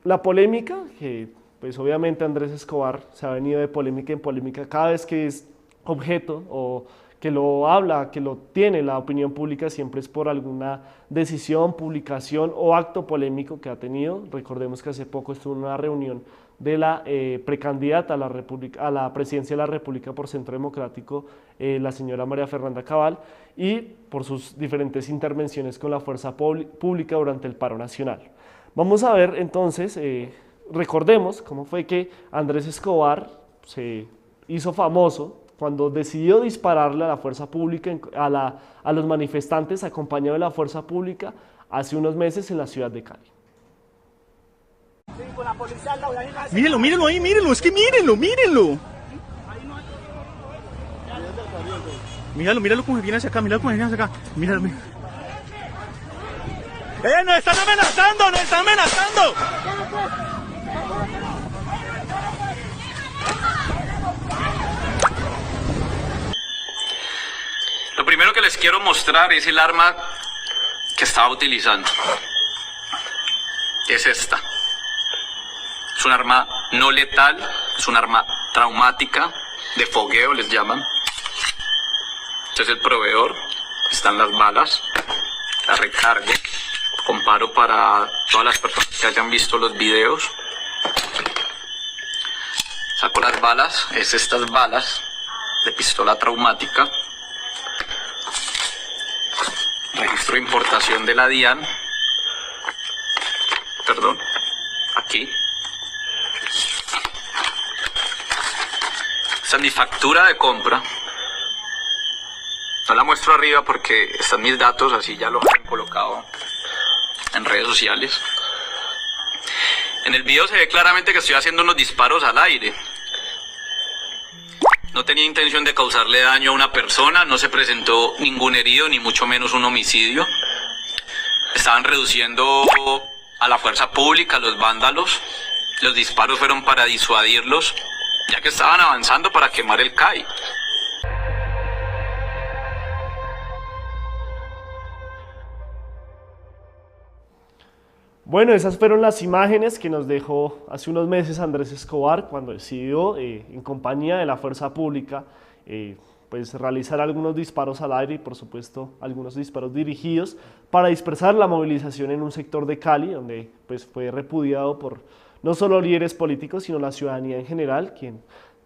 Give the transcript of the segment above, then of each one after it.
La polémica, que pues obviamente Andrés Escobar se ha venido de polémica en polémica cada vez que es objeto o que lo habla, que lo tiene la opinión pública, siempre es por alguna decisión, publicación o acto polémico que ha tenido. Recordemos que hace poco estuvo en una reunión de la precandidata a la presidencia de la República por Centro Democrático, la señora María Fernanda Cabal, y por sus diferentes intervenciones con la fuerza pública durante el paro nacional. Vamos a ver entonces, recordemos cómo fue que Andrés Escobar se hizo famoso cuando decidió dispararle a la fuerza pública, a los manifestantes acompañado de la fuerza pública hace unos meses en la ciudad de Cali. Mírenlo, mírenlo ahí, mírenlo, es que mírenlo, mírenlo. Míralo, míralo cómo viene hacia acá, míralo cómo viene hacia acá. Míralo, míralo. ¡Nos están amenazando! ¡Nos están amenazando! Lo primero que les quiero mostrar es el arma que estaba utilizando. Es esta. Es un arma no letal, es un arma traumática, de fogueo les llaman. Este es el proveedor, están las balas, la recargo. Comparo para todas las personas que hayan visto los videos. Saco las balas, es estas balas de pistola traumática. Registro de importación de la DIAN. Perdón, aquí. Esta es mi factura de compra. No la muestro arriba porque están mis datos, así ya los han colocado en redes sociales. En el video se ve claramente que estoy haciendo unos disparos al aire. No tenía intención de causarle daño a una persona, no se presentó ningún herido, ni mucho menos un homicidio. Estaban reduciendo a la fuerza pública, a los vándalos. Los disparos fueron para disuadirlos, ya que estaban avanzando para quemar el CAI. Bueno, esas fueron las imágenes que nos dejó hace unos meses Andrés Escobar cuando decidió, en compañía de la fuerza pública, pues realizar algunos disparos al aire y por supuesto algunos disparos dirigidos para dispersar la movilización en un sector de Cali, donde pues fue repudiado por no solo líderes políticos, sino la ciudadanía en general, quien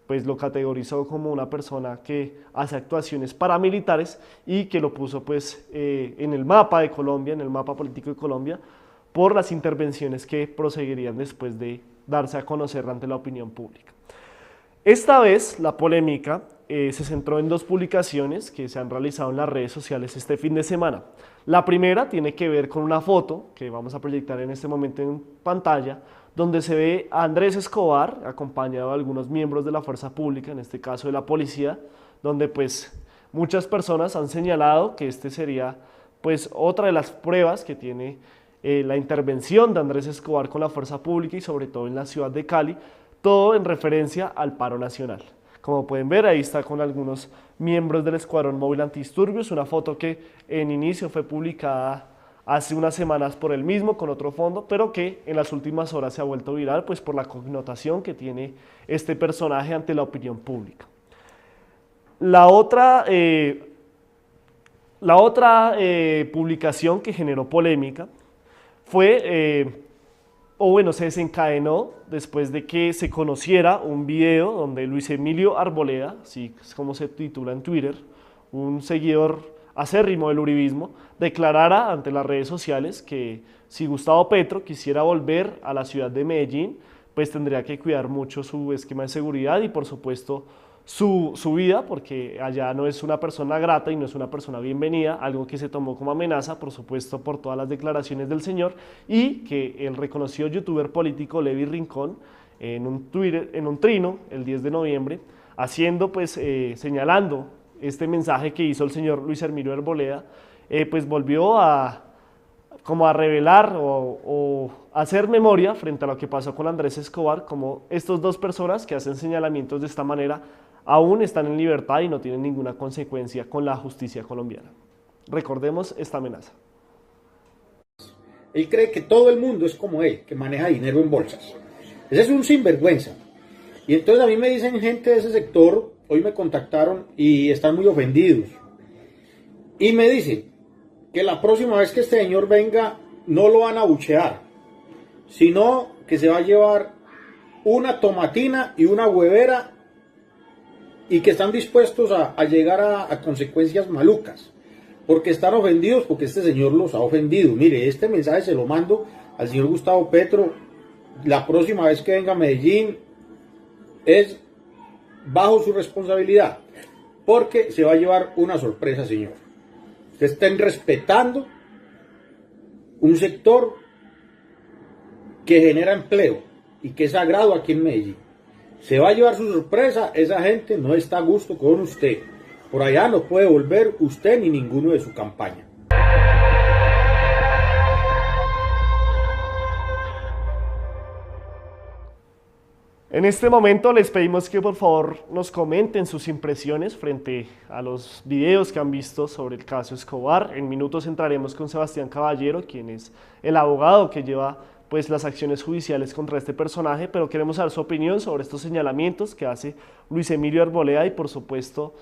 pues lo categorizó como una persona que hace actuaciones paramilitares y que lo puso pues en el mapa de Colombia, en el mapa político de Colombia, por las intervenciones que proseguirían después de darse a conocer ante la opinión pública. Esta vez la polémica se centró en dos publicaciones que se han realizado en las redes sociales este fin de semana. La primera tiene que ver con una foto que vamos a proyectar en este momento en pantalla, donde se ve a Andrés Escobar acompañado de algunos miembros de la fuerza pública, en este caso de la policía, donde pues muchas personas han señalado que este sería pues otra de las pruebas que tiene la intervención de Andrés Escobar con la fuerza pública y sobre todo en la ciudad de Cali, todo en referencia al paro nacional. Como pueden ver, ahí está con algunos miembros del Escuadrón Móvil Antidisturbios, una foto que en inicio fue publicada hace unas semanas por él mismo con otro fondo, pero que en las últimas horas se ha vuelto viral pues por la connotación que tiene este personaje ante la opinión pública. La otra publicación que generó polémica fue, se desencadenó después de que se conociera un video donde Luis Emilio Arboleda, así es como se titula en Twitter, un seguidor acérrimo del uribismo, declarara ante las redes sociales que si Gustavo Petro quisiera volver a la ciudad de Medellín, pues tendría que cuidar mucho su esquema de seguridad y por supuesto su vida, porque allá no es una persona grata y no es una persona bienvenida, algo que se tomó como amenaza, por supuesto, por todas las declaraciones del señor, y que el reconocido youtuber político Levi Rincón, en un trino, el 10 de noviembre, haciendo, pues, señalando este mensaje que hizo el señor Luis Emilio Arboleda, pues volvió a revelar o hacer memoria frente a lo que pasó con Andrés Escobar, como estas dos personas que hacen señalamientos de esta manera aún están en libertad y no tienen ninguna consecuencia con la justicia colombiana. Recordemos esta amenaza. Él cree que todo el mundo es como él, que maneja dinero en bolsas. Ese es un sinvergüenza. Y entonces a mí me dicen gente de ese sector, hoy me contactaron y están muy ofendidos. Y me dicen que la próxima vez que este señor venga no lo van a abuchear, sino que se va a llevar una tomatina y una huevera y que están dispuestos a llegar a consecuencias malucas, porque están ofendidos, porque este señor los ha ofendido. Mire, este mensaje se lo mando al señor Gustavo Petro. La próxima vez que venga a Medellín es bajo su responsabilidad, porque se va a llevar una sorpresa, señor. Ustedes estén respetando un sector que genera empleo y que es sagrado aquí en Medellín. Se va a llevar su sorpresa, esa gente no está a gusto con usted. Por allá no puede volver usted ni ninguno de su campaña. En este momento les pedimos que por favor nos comenten sus impresiones frente a los videos que han visto sobre el caso Escobar. En minutos entraremos con Sebastián Caballero, quien es el abogado que lleva pues las acciones judiciales contra este personaje, pero queremos saber su opinión sobre estos señalamientos que hace Luis Emilio Arboleda y por supuesto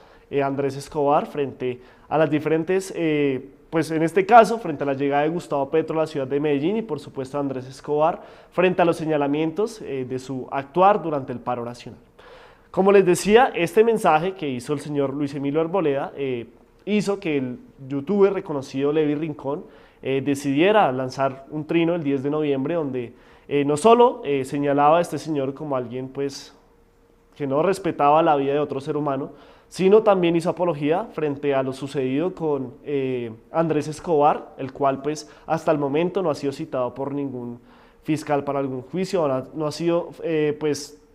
Andrés Escobar frente a las diferentes, pues en este caso, frente a la llegada de Gustavo Petro a la ciudad de Medellín y por supuesto Andrés Escobar frente a los señalamientos de su actuar durante el paro nacional. Como les decía, este mensaje que hizo el señor Luis Emilio Arboleda hizo que el youtuber reconocido Levi Rincón decidiera lanzar un trino el 10 de noviembre donde no solo señalaba a este señor como alguien pues que no respetaba la vida de otro ser humano, sino también hizo apología frente a lo sucedido con Andrés Escobar, el cual pues hasta el momento no ha sido citado por ningún fiscal para algún juicio, no ha sido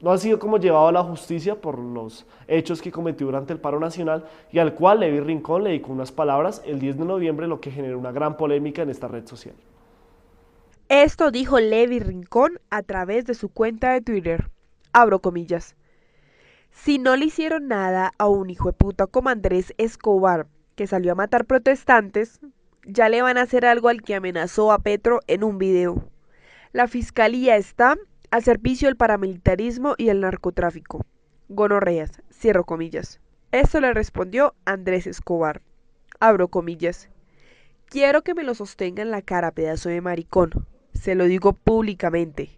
no ha sido como llevado a la justicia por los hechos que cometió durante el paro nacional y al cual Levi Rincón le dedicó unas palabras el 10 de noviembre, lo que generó una gran polémica en esta red social. Esto dijo Levi Rincón a través de su cuenta de Twitter. Abro comillas. Si no le hicieron nada a un hijo de puta como Andrés Escobar, que salió a matar protestantes, ya le van a hacer algo al que amenazó a Petro en un video. La fiscalía está al servicio del paramilitarismo y el narcotráfico. Gonorreas, cierro comillas. Esto le respondió Andrés Escobar. Abro comillas. Quiero que me lo sostenga en la cara, pedazo de maricón. Se lo digo públicamente.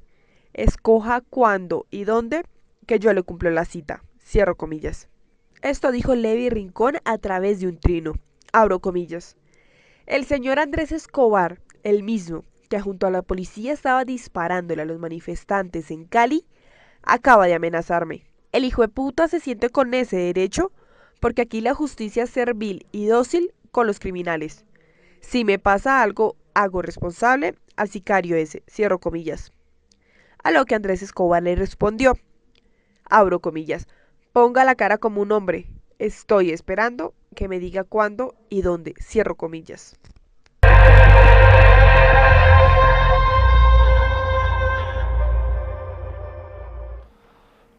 Escoja cuándo y dónde, que yo le cumplo la cita. Cierro comillas. Esto dijo Levi Rincón a través de un trino. Abro comillas. El señor Andrés Escobar, el mismo que junto a la policía estaba disparándole a los manifestantes en Cali, acaba de amenazarme. El hijo de puta se siente con ese derecho porque aquí la justicia es servil y dócil con los criminales. Si me pasa algo, hago responsable al sicario ese. Cierro comillas. A lo que Andrés Escobar le respondió. Abro comillas. Ponga la cara como un hombre. Estoy esperando que me diga cuándo y dónde. Cierro comillas.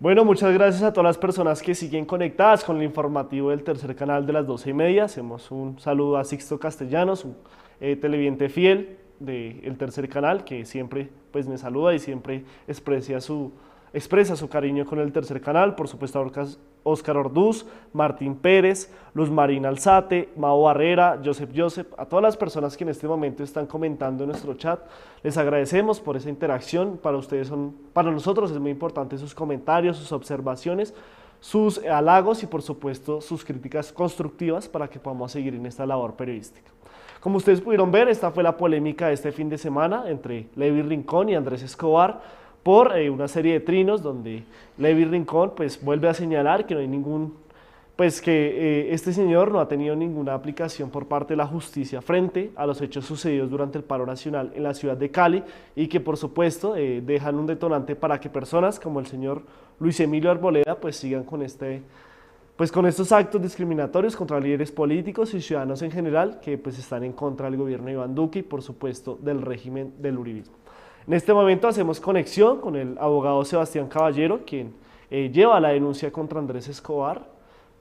Bueno, muchas gracias a todas las personas que siguen conectadas con el informativo del Tercer Canal de las 12:30. Hacemos un saludo a Sixto Castellanos, un televidente fiel del Tercer Canal, que siempre pues, me saluda y siempre expresa su cariño con el Tercer Canal. Por supuesto a Oscar Orduz, Martín Pérez, Luz Marina Alzate, Mao Barrera, Joseph, a todas las personas que en este momento están comentando en nuestro chat. Les agradecemos por esa interacción. Para nosotros es muy importante sus comentarios, sus observaciones, sus halagos y por supuesto sus críticas constructivas para que podamos seguir en esta labor periodística. Como ustedes pudieron ver, esta fue la polémica de este fin de semana entre Levi Rincón y Andrés Escobar por una serie de trinos donde Levi Rincón pues vuelve a señalar que no hay este señor no ha tenido ninguna aplicación por parte de la justicia frente a los hechos sucedidos durante el paro nacional en la ciudad de Cali y que por supuesto dejan un detonante para que personas como el señor Luis Emilio Arboleda pues sigan con estos actos discriminatorios contra líderes políticos y ciudadanos en general que pues están en contra del gobierno de Iván Duque y por supuesto del régimen del uribismo. En este momento hacemos conexión con el abogado Sebastián Caballero, quien lleva la denuncia contra Andrés Escobar,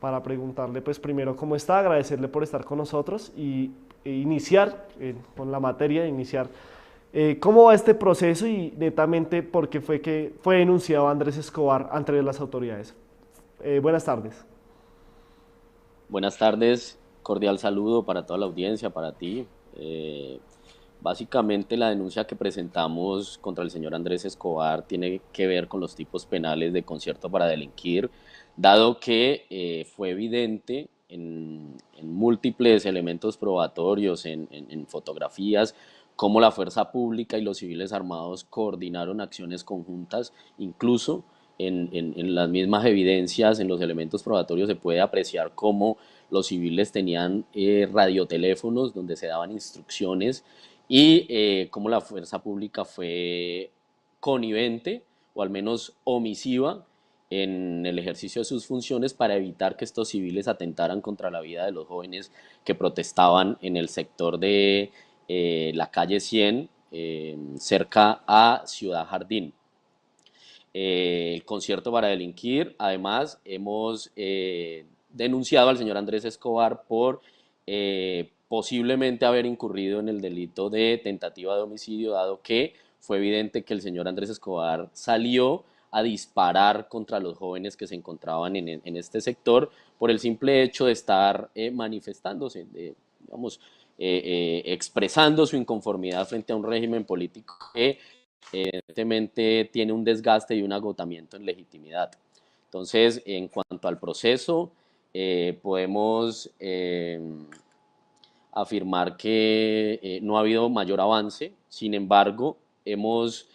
para preguntarle pues primero cómo está, agradecerle por estar con nosotros y iniciar con la materia, iniciar ¿Cómo va este proceso y netamente por qué fue que fue denunciado Andrés Escobar ante las autoridades? Buenas tardes. Buenas tardes, cordial saludo para toda la audiencia, para ti. Eh, Básicamente la denuncia que presentamos contra el señor Andrés Escobar tiene que ver con los tipos penales de concierto para delinquir, dado que fue evidente en múltiples elementos probatorios, en fotografías, cómo la fuerza pública y los civiles armados coordinaron acciones conjuntas, incluso en las mismas evidencias, en los elementos probatorios se puede apreciar cómo los civiles tenían radioteléfonos donde se daban instrucciones y cómo la fuerza pública fue conivente o al menos omisiva en el ejercicio de sus funciones para evitar que estos civiles atentaran contra la vida de los jóvenes que protestaban en el sector de la calle 100, cerca a Ciudad Jardín. El concierto para delinquir. Además, hemos denunciado al señor Andrés Escobar por posiblemente haber incurrido en el delito de tentativa de homicidio, dado que fue evidente que el señor Andrés Escobar salió a disparar contra los jóvenes que se encontraban en este sector por el simple hecho de estar manifestándose, digamos, expresando su inconformidad frente a un régimen político que evidentemente tiene un desgaste y un agotamiento en legitimidad. Entonces, en cuanto al proceso, podemos afirmar que no ha habido mayor avance. Sin embargo, hemos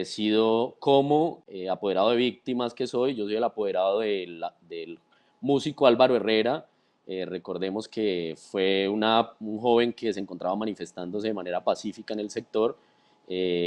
sido como apoderado de víctimas que soy. Yo soy el apoderado del músico Álvaro Herrera. Recordemos que fue un joven que se encontraba manifestándose de manera pacífica en el sector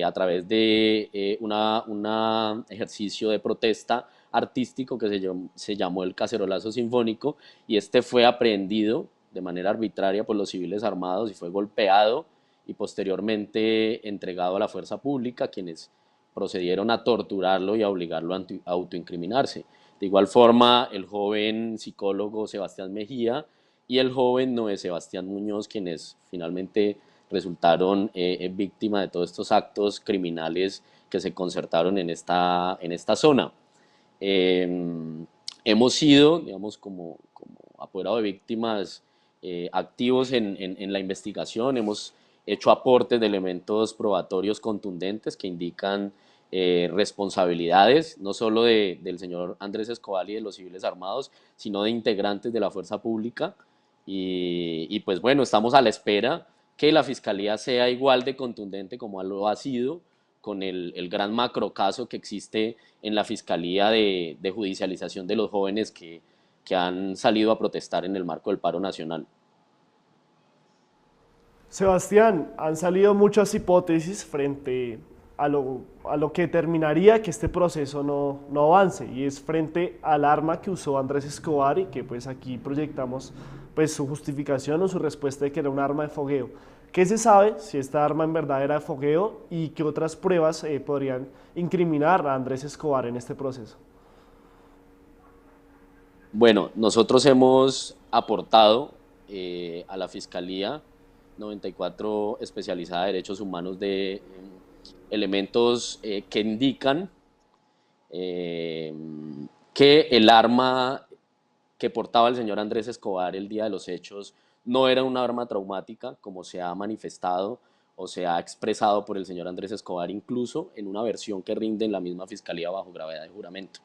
a través de un ejercicio de protesta artístico que se llamó el Cacerolazo Sinfónico, y este fue aprehendido de manera arbitraria por los civiles armados y fue golpeado y posteriormente entregado a la fuerza pública, quienes procedieron a torturarlo y a obligarlo a autoincriminarse. De igual forma, el joven psicólogo Sebastián Mejía y el joven Noé Sebastián Muñoz, quienes finalmente resultaron víctimas de todos estos actos criminales que se concertaron en esta zona. Hemos sido, digamos, como apoderado de víctimas activos en la investigación, hemos hecho aportes de elementos probatorios contundentes que indican responsabilidades, no solo del señor Andrés Escobar y de los civiles armados, sino de integrantes de la fuerza pública. Y pues bueno, estamos a la espera que la Fiscalía sea igual de contundente como lo ha sido con el gran macrocaso que existe en la Fiscalía de judicialización de los jóvenes que han salido a protestar en el marco del paro nacional. Sebastián, han salido muchas hipótesis frente a lo que determinaría que este proceso no avance, y es frente al arma que usó Andrés Escobar y que pues aquí proyectamos pues su justificación o su respuesta de que era un arma de fogueo. ¿Qué se sabe si esta arma en verdad era de fogueo y qué otras pruebas podrían incriminar a Andrés Escobar en este proceso? Bueno, nosotros hemos aportado a la Fiscalía 94 especializada de Derechos Humanos de elementos que indican que el arma que portaba el señor Andrés Escobar el día de los hechos no era un arma traumática, como se ha manifestado o se ha expresado por el señor Andrés Escobar, incluso en una versión que rinde en la misma Fiscalía bajo gravedad de juramento.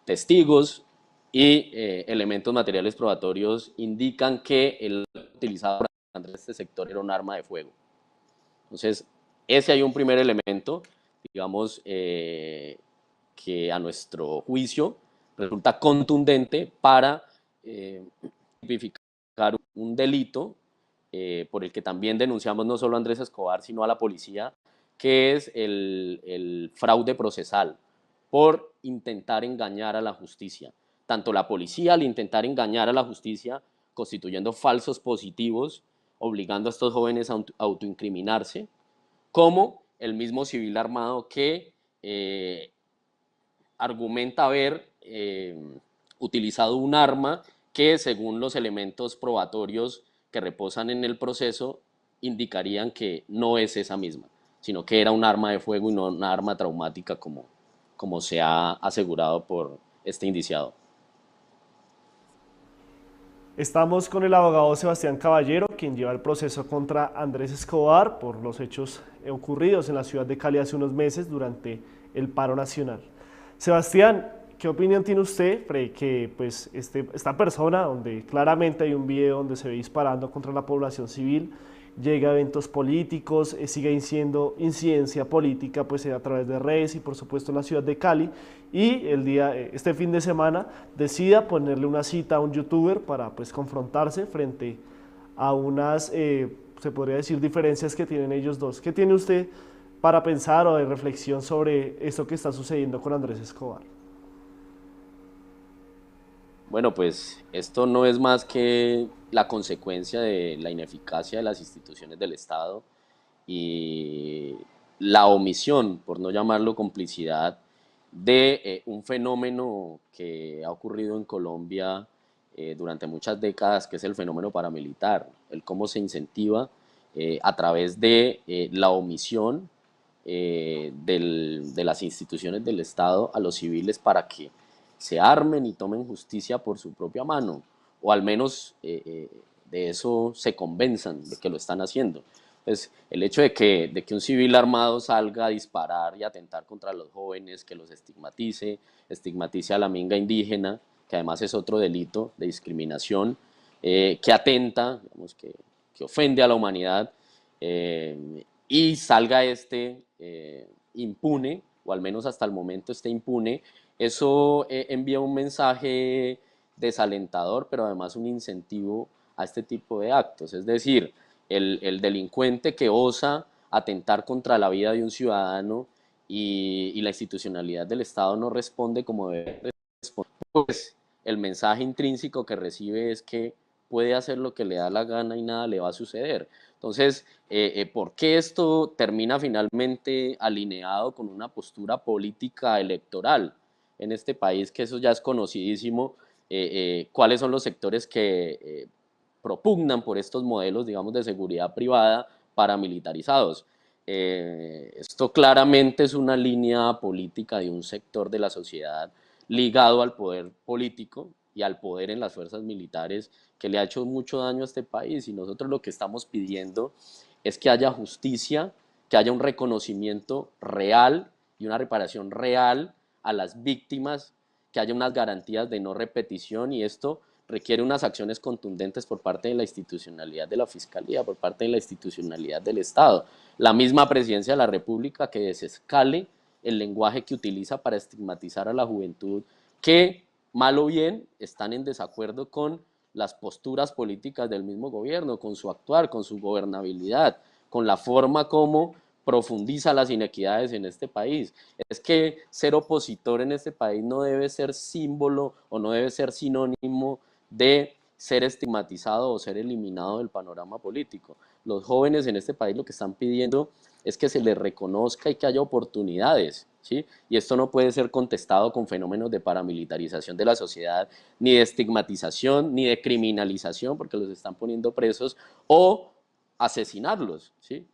Testigos y elementos materiales probatorios indican que el utilizado por Andrés de este sector era un arma de fuego. Entonces, ese hay un primer elemento, digamos, que a nuestro juicio resulta contundente para tipificar un delito por el que también denunciamos no solo a Andrés Escobar, sino a la policía, que es el fraude procesal, por intentar engañar a la justicia. Tanto la policía, al intentar engañar a la justicia, constituyendo falsos positivos, obligando a estos jóvenes a autoincriminarse, como el mismo civil armado que argumenta haber utilizado un arma que, según los elementos probatorios que reposan en el proceso, indicarían que no es esa misma, sino que era un arma de fuego y no una arma traumática como se ha asegurado por este indiciado. Estamos con el abogado Sebastián Caballero, quien lleva el proceso contra Andrés Escobar por los hechos ocurridos en la ciudad de Cali hace unos meses durante el paro nacional. Sebastián, ¿qué opinión tiene usted frente que pues, esta persona, donde claramente hay un video donde se ve disparando contra la población civil, llega a eventos políticos, sigue siendo incidencia política pues, a través de redes y por supuesto en la ciudad de Cali, y este fin de semana decida ponerle una cita a un youtuber para pues, confrontarse frente a unas, se podría decir, diferencias que tienen ellos dos? ¿Qué tiene usted para pensar o de reflexión sobre esto que está sucediendo con Andrés Escobar? Bueno, pues esto no es más que la consecuencia de la ineficacia de las instituciones del Estado y la omisión, por no llamarlo complicidad, de un fenómeno que ha ocurrido en Colombia durante muchas décadas, que es el fenómeno paramilitar, el cómo se incentiva a través de la omisión de las instituciones del Estado a los civiles para que se armen y tomen justicia por su propia mano, o al menos de eso se convenzan de que lo están haciendo. Pues el hecho de que un civil armado salga a disparar y atentar contra los jóvenes, que los estigmatice a la minga indígena, que además es otro delito de discriminación, que atenta, digamos, que ofende a la humanidad, y salga impune, o al menos hasta el momento esté impune, eso envía un mensaje desalentador, pero además un incentivo a este tipo de actos. Es decir, el delincuente que osa atentar contra la vida de un ciudadano y la institucionalidad del Estado no responde como debe responder, pues el mensaje intrínseco que recibe es que puede hacer lo que le da la gana y nada le va a suceder. Entonces, ¿por qué esto termina finalmente alineado con una postura política electoral en este país? Que eso ya es conocidísimo, cuáles son los sectores que propugnan por estos modelos, digamos, de seguridad privada paramilitarizados. Esto claramente es una línea política de un sector de la sociedad ligado al poder político y al poder en las fuerzas militares, que le ha hecho mucho daño a este país, y nosotros lo que estamos pidiendo es que haya justicia, que haya un reconocimiento real y una reparación real a las víctimas, que haya unas garantías de no repetición, y esto requiere unas acciones contundentes por parte de la institucionalidad de la Fiscalía, por parte de la institucionalidad del Estado. La misma Presidencia de la República, que desescale el lenguaje que utiliza para estigmatizar a la juventud, que mal o bien están en desacuerdo con las posturas políticas del mismo gobierno, con su actuar, con su gobernabilidad, con la forma como profundiza las inequidades en este país. Es que ser opositor en este país no debe ser símbolo o no debe ser sinónimo de ser estigmatizado o ser eliminado del panorama político. Los jóvenes en este país lo que están pidiendo es que se les reconozca y que haya oportunidades, ¿sí? Y esto no puede ser contestado con fenómenos de paramilitarización de la sociedad, ni de estigmatización, ni de criminalización, porque los están poniendo presos, o asesinarlos, ¿sí?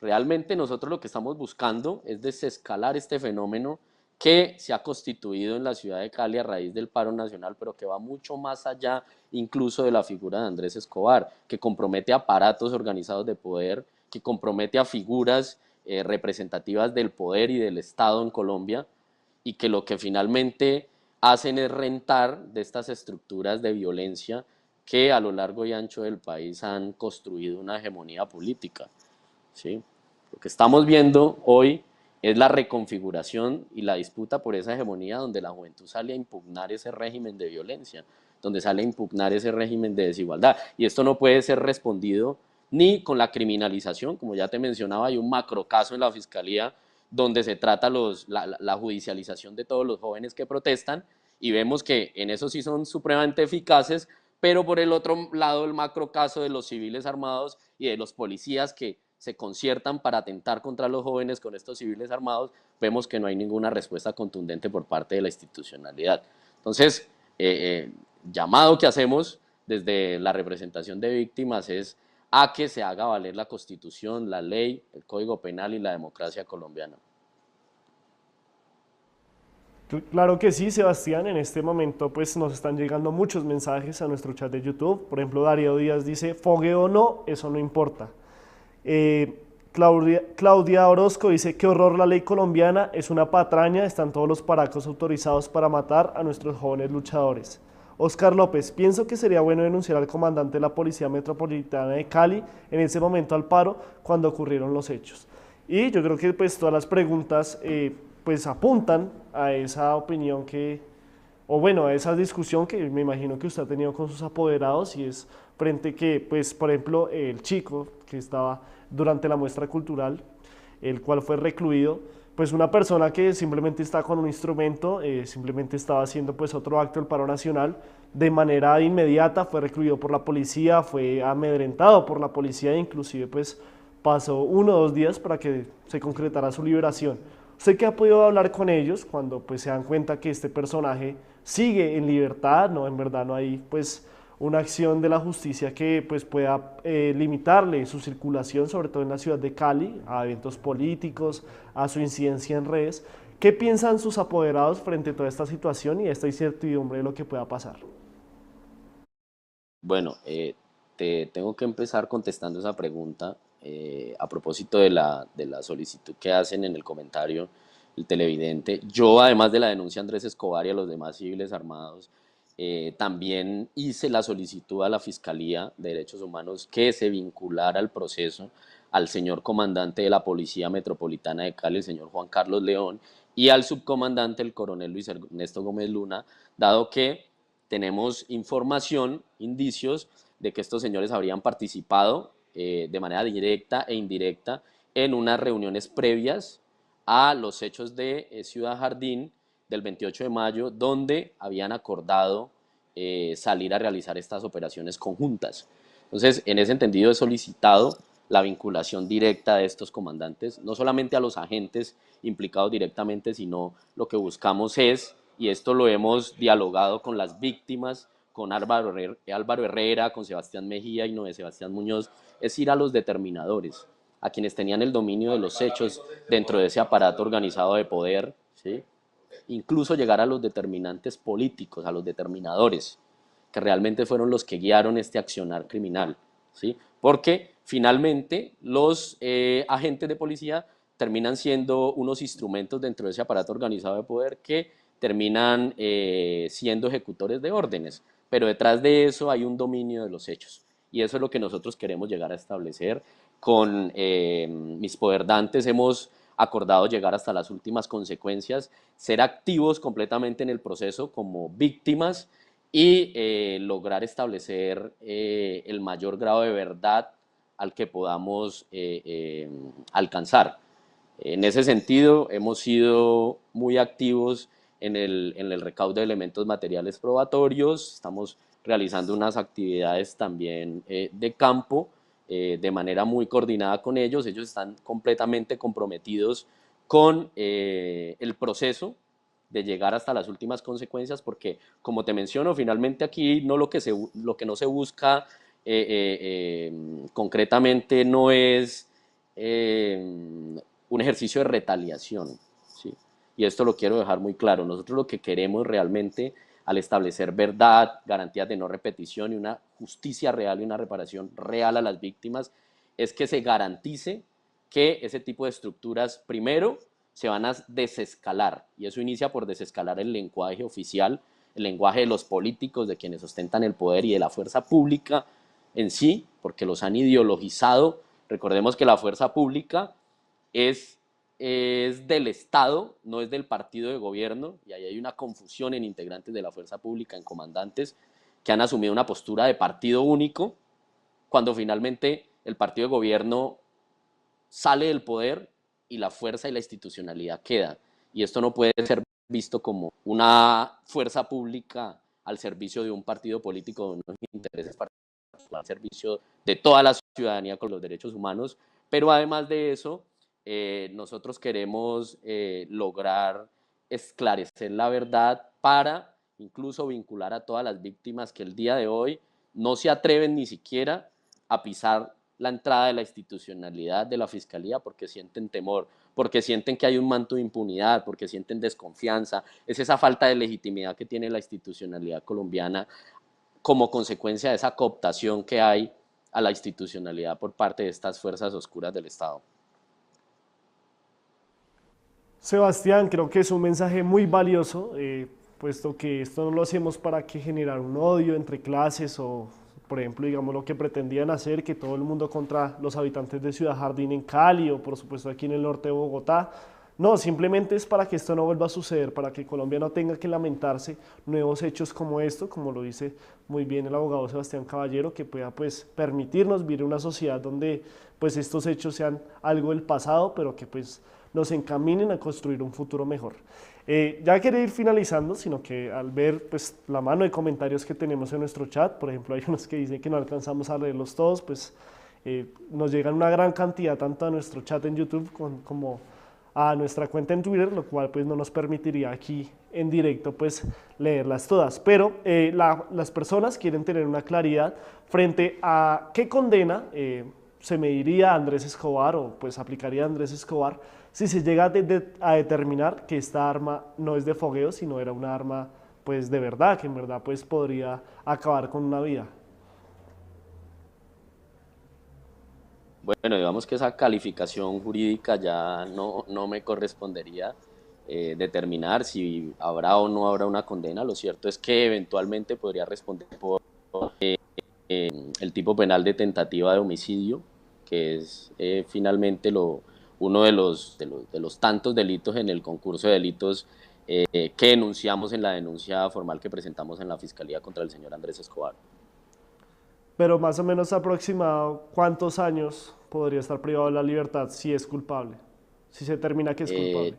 Realmente nosotros lo que estamos buscando es desescalar este fenómeno que se ha constituido en la ciudad de Cali a raíz del paro nacional, pero que va mucho más allá incluso de la figura de Andrés Escobar, que compromete a aparatos organizados de poder, que compromete a figuras representativas del poder y del Estado en Colombia, y que lo que finalmente hacen es rentar de estas estructuras de violencia que a lo largo y ancho del país han construido una hegemonía política, ¿sí? Lo que estamos viendo hoy es la reconfiguración y la disputa por esa hegemonía, donde la juventud sale a impugnar ese régimen de violencia, donde sale a impugnar ese régimen de desigualdad. Y esto no puede ser respondido ni con la criminalización, como ya te mencionaba, hay un macrocaso en la Fiscalía donde se trata la judicialización de todos los jóvenes que protestan, y vemos que en eso sí son supremamente eficaces, pero por el otro lado el macrocaso de los civiles armados y de los policías que se conciertan para atentar contra los jóvenes con estos civiles armados, vemos que no hay ninguna respuesta contundente por parte de la institucionalidad. Entonces, llamado que hacemos desde la representación de víctimas es a que se haga valer la Constitución, la ley, el Código Penal y la democracia colombiana. Claro que sí, Sebastián. En este momento pues nos están llegando muchos mensajes a nuestro chat de YouTube. Por ejemplo, Darío Díaz dice, fogueo o no, eso no importa. Claudia Orozco dice, qué horror la ley colombiana, es una patraña, están todos los paracos autorizados para matar a nuestros jóvenes luchadores. Oscar López, pienso que sería bueno denunciar al comandante de la Policía Metropolitana de Cali en ese momento al paro cuando ocurrieron los hechos. Y yo creo que pues todas las preguntas pues apuntan a esa opinión que, o bueno, a esa discusión que me imagino que usted ha tenido con sus apoderados, y es frente que, pues, por ejemplo, el chico que estaba durante la muestra cultural, el cual fue recluido, pues una persona que simplemente está con un instrumento, simplemente estaba haciendo pues otro acto del paro nacional, de manera inmediata fue recluido por la policía, fue amedrentado por la policía e inclusive pues pasó 1 o 2 días para que se concretara su liberación. ¿Usted qué ha podido hablar con ellos cuando pues se dan cuenta que este personaje sigue en libertad? No, en verdad no hay pues una acción de la justicia que pues pueda limitarle su circulación, sobre todo en la ciudad de Cali, a eventos políticos, a su incidencia en redes. ¿Qué piensan sus apoderados frente a toda esta situación y esta incertidumbre de lo que pueda pasar? Bueno, te tengo que empezar contestando esa pregunta a propósito de la solicitud que hacen en el comentario el televidente. Yo, además de la denuncia a Andrés Escobar y a los demás civiles armados, también hice la solicitud a la Fiscalía de Derechos Humanos que se vinculara al proceso al señor comandante de la Policía Metropolitana de Cali, el señor Juan Carlos León, y al subcomandante, el coronel Luis Ernesto Gómez Luna, dado que tenemos información, indicios de que estos señores habrían participado de manera directa e indirecta en unas reuniones previas a los hechos de Ciudad Jardín del 28 de mayo, donde habían acordado salir a realizar estas operaciones conjuntas. Entonces, en ese entendido, he solicitado la vinculación directa de estos comandantes, no solamente a los agentes implicados directamente, sino lo que buscamos es, y esto lo hemos dialogado con las víctimas, con Álvaro Herrera, con Sebastián Mejía y Noé Sebastián Muñoz, es ir a los determinadores, a quienes tenían el dominio de los hechos dentro de ese aparato organizado de poder, ¿sí? Incluso llegar a los determinantes políticos, a los determinadores, que realmente fueron los que guiaron este accionar criminal, ¿sí? Porque finalmente los agentes de policía terminan siendo unos instrumentos dentro de ese aparato organizado de poder que terminan siendo ejecutores de órdenes, pero detrás de eso hay un dominio de los hechos, y eso es lo que nosotros queremos llegar a establecer. Con mis poderdantes hemos acordado llegar hasta las últimas consecuencias, ser activos completamente en el proceso como víctimas y lograr establecer el mayor grado de verdad al que podamos alcanzar. En ese sentido, hemos sido muy activos en el recaudo de elementos materiales probatorios, estamos realizando unas actividades también de campo, de manera muy coordinada con ellos. Ellos están completamente comprometidos con el proceso de llegar hasta las últimas consecuencias, porque, como te menciono, finalmente aquí no lo que no se busca concretamente no es un ejercicio de retaliación, ¿sí? Y esto lo quiero dejar muy claro. Nosotros lo que queremos realmente, al establecer verdad, garantías de no repetición y una justicia real y una reparación real a las víctimas, es que se garantice que ese tipo de estructuras, primero, se van a desescalar, y eso inicia por desescalar el lenguaje oficial, el lenguaje de los políticos, de quienes ostentan el poder y de la fuerza pública en sí, porque los han ideologizado. Recordemos que la fuerza pública es del Estado, no es del partido de gobierno, y ahí hay una confusión en integrantes de la fuerza pública, en comandantes, que han asumido una postura de partido único, cuando finalmente el partido de gobierno sale del poder y la fuerza y la institucionalidad queda. Y esto no puede ser visto como una fuerza pública al servicio de un partido político, de unos intereses particulares, al servicio de toda la ciudadanía con los derechos humanos. Pero además de eso, nosotros queremos lograr esclarecer la verdad para incluso vincular a todas las víctimas que el día de hoy no se atreven ni siquiera a pisar la entrada de la institucionalidad de la fiscalía porque sienten temor, porque sienten que hay un manto de impunidad, porque sienten desconfianza. Es esa falta de legitimidad que tiene la institucionalidad colombiana como consecuencia de esa cooptación que hay a la institucionalidad por parte de estas fuerzas oscuras del Estado. Sebastián, creo que es un mensaje muy valioso, puesto que esto no lo hacemos para que generar un odio entre clases o, por ejemplo, digamos lo que pretendían hacer, que todo el mundo contra los habitantes de Ciudad Jardín en Cali o por supuesto aquí en el norte de Bogotá. No, simplemente es para que esto no vuelva a suceder, para que Colombia no tenga que lamentarse nuevos hechos como esto, como lo dice muy bien el abogado Sebastián Caballero, que pueda pues permitirnos vivir una sociedad donde pues estos hechos sean algo del pasado, pero que pues nos encaminen a construir un futuro mejor. Ya quería ir finalizando, sino que al ver pues la mano de comentarios que tenemos en nuestro chat, por ejemplo hay unos que dicen que no alcanzamos a leerlos todos, pues nos llegan una gran cantidad tanto a nuestro chat en YouTube como a nuestra cuenta en Twitter, lo cual pues no nos permitiría aquí en directo pues leerlas todas, pero las personas quieren tener una claridad frente a qué condena se mediría a Andrés Escobar o pues aplicaría a Andrés Escobar si se llega a determinar que esta arma no es de fogueo, sino era una arma pues de verdad, que en verdad pues podría acabar con una vida. Bueno, digamos que esa calificación jurídica ya no me correspondería determinar si habrá o no habrá una condena. Lo cierto es que eventualmente podría responder por el tipo penal de tentativa de homicidio, que es finalmente uno de los tantos delitos en el concurso de delitos que denunciamos en la denuncia formal que presentamos en la Fiscalía contra el señor Andrés Escobar. Pero más o menos aproximado, ¿cuántos años podría estar privado de la libertad si es culpable? Si se determina que es culpable.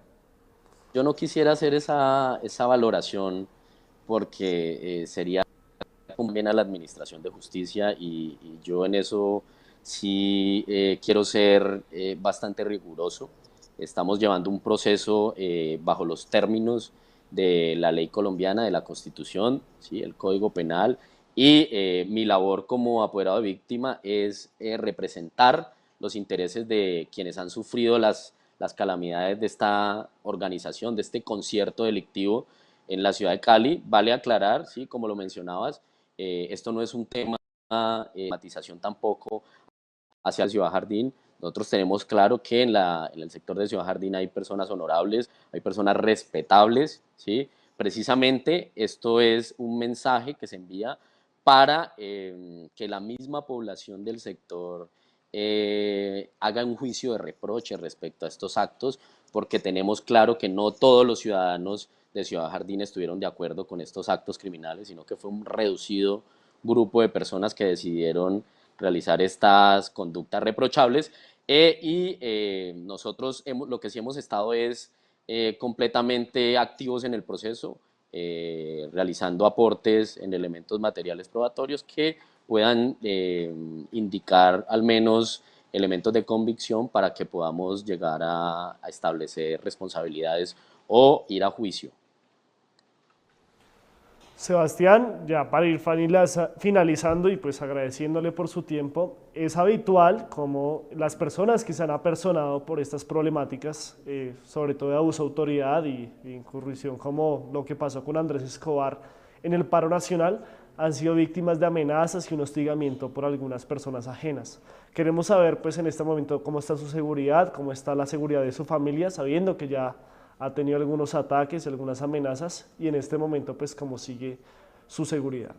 Yo no quisiera hacer esa valoración porque sería conviene a la Administración de Justicia y yo en eso sí quiero ser bastante riguroso. Estamos llevando un proceso bajo los términos de la ley colombiana, de la Constitución, ¿sí? El Código Penal, y mi labor como apoderado de víctima es representar los intereses de quienes han sufrido las calamidades de esta organización, de este concierto delictivo en la ciudad de Cali. Vale aclarar, ¿sí? Como lo mencionabas, esto no es un tema de matización tampoco hacia Ciudad Jardín. Nosotros tenemos claro que en el sector de Ciudad Jardín hay personas honorables, hay personas respetables, ¿sí? Precisamente esto es un mensaje que se envía para que la misma población del sector haga un juicio de reproche respecto a estos actos, porque tenemos claro que no todos los ciudadanos de Ciudad Jardín estuvieron de acuerdo con estos actos criminales, sino que fue un reducido grupo de personas que decidieron realizar estas conductas reprochables nosotros lo que sí hemos estado es completamente activos en el proceso, realizando aportes en elementos materiales probatorios que puedan indicar al menos elementos de convicción para que podamos llegar a establecer responsabilidades o ir a juicio. Sebastián, ya para ir finalizando y pues agradeciéndole por su tiempo, es habitual como las personas que se han apersonado por estas problemáticas, sobre todo de abuso de autoridad y incursión como lo que pasó con Andrés Escobar en el paro nacional, han sido víctimas de amenazas y un hostigamiento por algunas personas ajenas. Queremos saber pues en este momento cómo está su seguridad, cómo está la seguridad de su familia, sabiendo que ya ha tenido algunos ataques, algunas amenazas y en este momento pues cómo sigue su seguridad.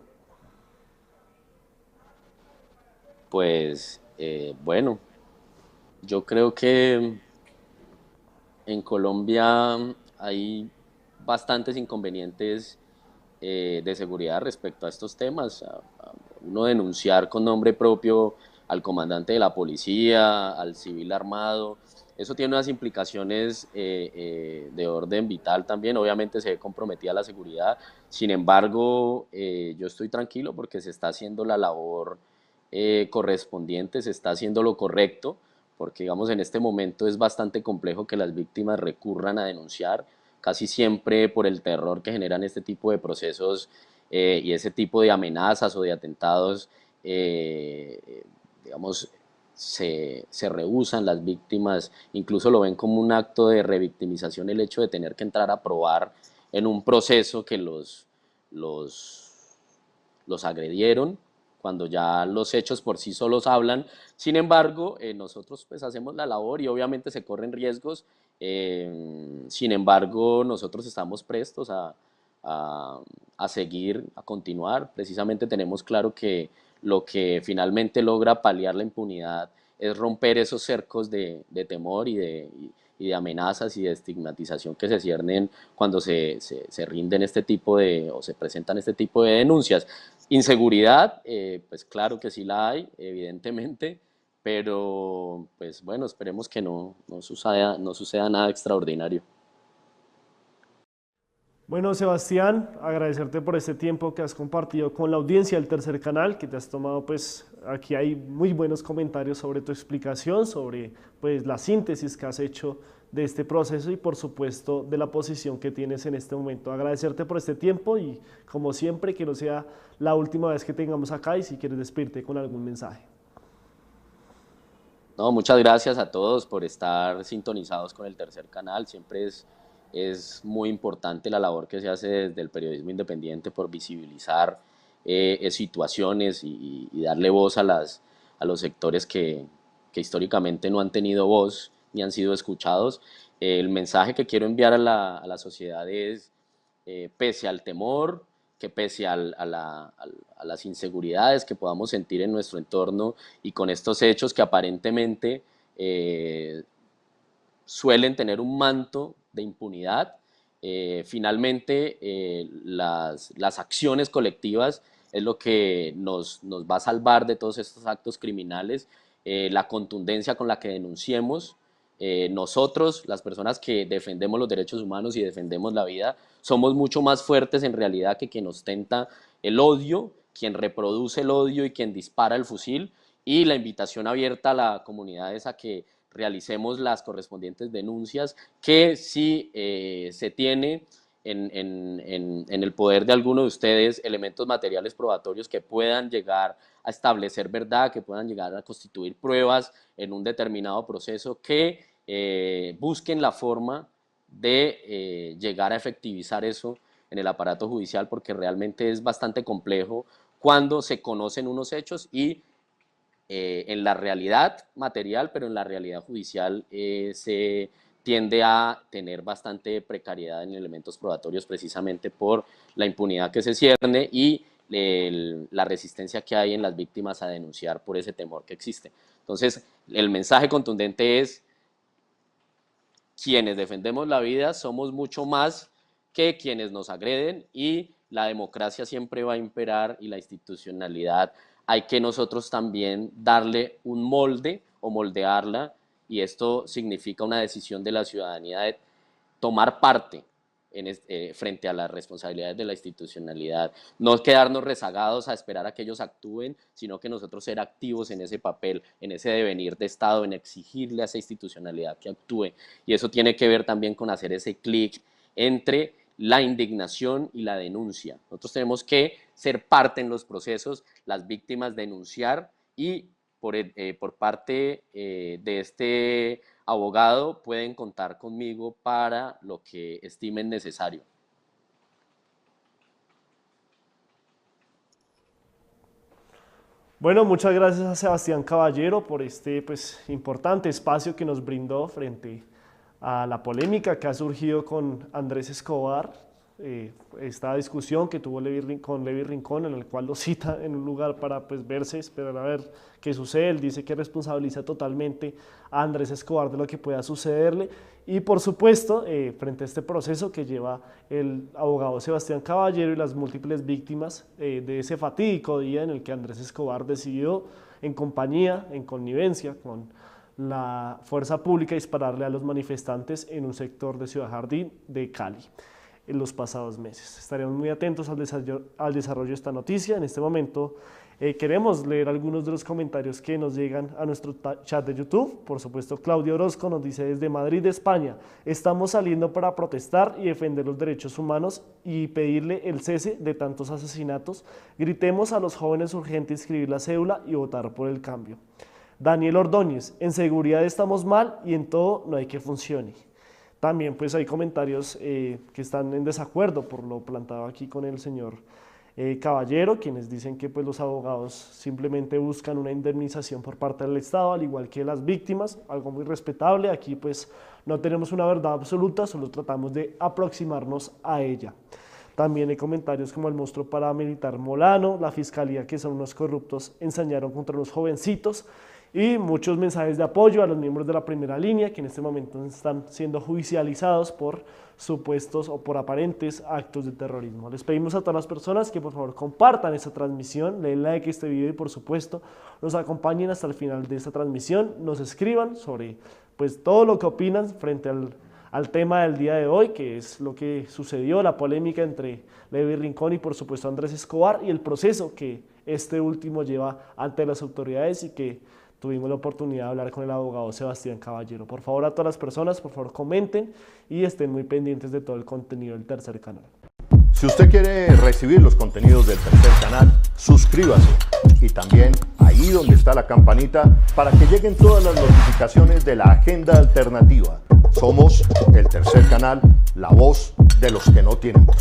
Pues bueno, yo creo que en Colombia hay bastantes inconvenientes de seguridad respecto a estos temas. Uno denunciar con nombre propio al comandante de la policía, al civil armado, eso tiene unas implicaciones de orden vital también. Obviamente se ve comprometida la seguridad. Sin embargo, yo estoy tranquilo porque se está haciendo la labor correspondiente, se está haciendo lo correcto, porque digamos en este momento es bastante complejo que las víctimas recurran a denunciar, casi siempre por el terror que generan este tipo de procesos y ese tipo de amenazas o de atentados digamos, se rehúsan las víctimas, incluso lo ven como un acto de revictimización el hecho de tener que entrar a probar en un proceso que los agredieron, cuando ya los hechos por sí solos hablan. Sin embargo, nosotros pues hacemos la labor y obviamente se corren riesgos. Sin embargo, nosotros estamos prestos a seguir, a continuar. Precisamente tenemos claro que lo que finalmente logra paliar la impunidad es romper esos cercos de temor y de amenazas y de estigmatización que se ciernen cuando se rinden este tipo o se presentan este tipo de denuncias. Inseguridad, pues claro que sí la hay, evidentemente, pero pues bueno, esperemos que no suceda nada extraordinario. Bueno, Sebastián, agradecerte por este tiempo que has compartido con la audiencia del Tercer Canal, que te has tomado, pues aquí hay muy buenos comentarios sobre tu explicación, sobre pues la síntesis que has hecho de este proceso y por supuesto de la posición que tienes en este momento. Agradecerte por este tiempo y como siempre que no sea la última vez que tengamos acá y si quieres despedirte con algún mensaje. No, muchas gracias a todos por estar sintonizados con el Tercer Canal. Siempre es muy importante la labor que se hace desde el periodismo independiente por visibilizar situaciones y darle voz a los sectores que históricamente no han tenido voz ni han sido escuchados. El mensaje que quiero enviar a la sociedad es, pese al temor, que pese a las inseguridades que podamos sentir en nuestro entorno y con estos hechos que aparentemente suelen tener un manto de impunidad, finalmente las acciones colectivas es lo que nos va a salvar de todos estos actos criminales, la contundencia con la que denunciemos. Nosotros, las personas que defendemos los derechos humanos y defendemos la vida, somos mucho más fuertes en realidad que quien ostenta el odio, quien reproduce el odio y quien dispara el fusil. Y la invitación abierta a la comunidad es a que realicemos las correspondientes denuncias, que si se tiene en el poder de alguno de ustedes elementos materiales probatorios que puedan llegar a establecer verdad, que puedan llegar a constituir pruebas en un determinado proceso, que busquen la forma de llegar a efectivizar eso en el aparato judicial, porque realmente es bastante complejo cuando se conocen unos hechos y en la realidad material, pero en la realidad judicial se tiende a tener bastante precariedad en elementos probatorios precisamente por la impunidad que se cierne y la resistencia que hay en las víctimas a denunciar por ese temor que existe. Entonces, el mensaje contundente es: quienes defendemos la vida somos mucho más que quienes nos agreden y la democracia siempre va a imperar y la institucionalidad hay que nosotros también darle un molde o moldearla, y esto significa una decisión de la ciudadanía de tomar parte frente a las responsabilidades de la institucionalidad, no quedarnos rezagados a esperar a que ellos actúen, sino que nosotros ser activos en ese papel, en ese devenir de Estado, en exigirle a esa institucionalidad que actúe. Y eso tiene que ver también con hacer ese clic entre la indignación y la denuncia. Nosotros tenemos que ser parte en los procesos, las víctimas denunciar, y por parte de este abogado pueden contar conmigo para lo que estimen necesario. Bueno, muchas gracias a Sebastián Caballero por este pues, importante espacio que nos brindó frente a la polémica que ha surgido con Andrés Escobar, esta discusión que tuvo con Levi Rincón, en el cual lo cita en un lugar para pues, verse, esperar a ver qué sucede. Él dice que responsabiliza totalmente a Andrés Escobar de lo que pueda sucederle y por supuesto frente a este proceso que lleva el abogado Sebastián Caballero y las múltiples víctimas de ese fatídico día en el que Andrés Escobar decidió en compañía, en connivencia con la fuerza pública dispararle a los manifestantes en un sector de Ciudad Jardín de Cali en los pasados meses. Estaremos muy atentos al desarrollo de esta noticia. En este momento Queremos leer algunos de los comentarios que nos llegan a nuestro chat de YouTube. Por supuesto, Claudio Orozco nos dice desde Madrid, España: estamos saliendo para protestar y defender los derechos humanos y pedirle el cese de tantos asesinatos. Gritemos a los jóvenes urgente inscribir la cédula y votar por el cambio. Daniel Ordóñez: en seguridad estamos mal y en todo no hay que funcione. También pues hay comentarios que están en desacuerdo por lo plantado aquí con el señor Caballero, quienes dicen que pues, los abogados simplemente buscan una indemnización por parte del Estado, al igual que las víctimas, algo muy respetable. Aquí pues no tenemos una verdad absoluta, solo tratamos de aproximarnos a ella. También hay comentarios como el monstruo paramilitar Molano, la fiscalía que son unos corruptos ensañaron contra los jovencitos, y muchos mensajes de apoyo a los miembros de la primera línea que en este momento están siendo judicializados por supuestos o por aparentes actos de terrorismo. Les pedimos a todas las personas que por favor compartan esta transmisión, den like a este video y por supuesto nos acompañen hasta el final de esta transmisión, nos escriban sobre pues todo lo que opinan frente al tema del día de hoy, que es lo que sucedió, la polémica entre Levi Rincón y por supuesto Andrés Escobar y el proceso que este último lleva ante las autoridades y que tuvimos la oportunidad de hablar con el abogado Sebastián Caballero. Por favor, a todas las personas, por favor comenten y estén muy pendientes de todo el contenido del Tercer Canal. Si usted quiere recibir los contenidos del Tercer Canal, suscríbase y también ahí donde está la campanita para que lleguen todas las notificaciones de la agenda alternativa. Somos el Tercer Canal, la voz de los que no tienen voz.